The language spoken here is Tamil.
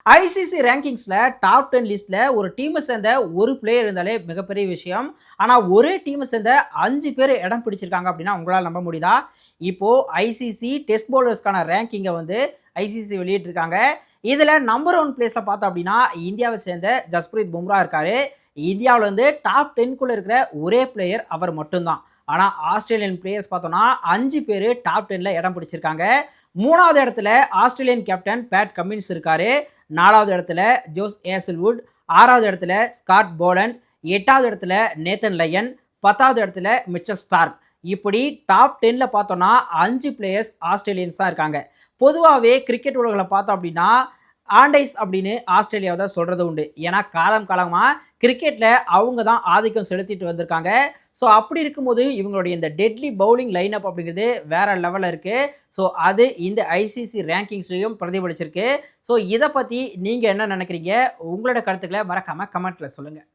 ஐசிசி ரேங்கிங்ஸில் டாப் 10 லிஸ்ட்டில் ஒரு டீமை சேர்ந்த ஒரு பிளேயர் இருந்தாலே மிகப்பெரிய விஷயம். ஆனால் ஒரே டீமை சேர்ந்த 5 பேர் இடம் பிடிச்சிருக்காங்க அப்படின்னா உங்களால் நம்ப முடியுதா? இப்போது ஐசிசி டெஸ்ட் பவுலர்ஸ்க்கான ரேங்கிங்கை ஐசிசி வெளியிட்டிருக்காங்க. இதில் நம்பர் 1 பிளேஸில் பார்த்தோம் அப்படின்னா இந்தியாவை சேர்ந்த ஜஸ்பிரீத் பும்ரா இருக்கார். இந்தியாவில் டாப் 10க்குள்ளே இருக்கிற ஒரே பிளேயர் அவர் மட்டும்தான். ஆனால் ஆஸ்திரேலியன் பிளேயர்ஸ் பார்த்தோன்னா 5 பேர் டாப் 10ல் இடம் பிடிச்சிருக்காங்க. 3வது இடத்துல ஆஸ்திரேலியன் கேப்டன் பேட் கமின்ஸ் இருக்கார். 4வது இடத்துல ஜோஸ் ஏசல்வுட், 6வது இடத்துல ஸ்காட் போலண்ட், 8வது இடத்துல நேத்தன் லயன், 10வது இடத்துல மிச்சல் ஸ்டார்க். இப்படி டாப் 10ல் பார்த்தோன்னா 5 பிளேயர்ஸ் ஆஸ்திரேலியன்ஸ் தான் இருக்காங்க. பொதுவாகவே கிரிக்கெட் உலகில் பார்த்தோம் அப்படின்னா ஆண்டைஸ் அப்படின்னு ஆஸ்திரேலியாவை தான் சொல்கிறது உண்டு. ஏன்னா காலமாக கிரிக்கெட்டில் அவங்க தான் ஆதிக்கம் செலுத்திட்டு வந்திருக்காங்க. ஸோ அப்படி இருக்கும்போது இவங்களுடைய இந்த டெட்லி பவுலிங் லைனப் அப்படிங்கிறது வேறு லெவலில் இருக்குது. ஸோ அது இந்த ஐசிசி ரேங்கிங்ஸ்லையும் பிரதிபலிச்சிருக்கு. ஸோ இதை பற்றி நீங்கள் என்ன நினைக்கிறீங்க? உங்களோட கருத்துக்களை மறக்காமல் கமெண்ட்டில் சொல்லுங்கள்.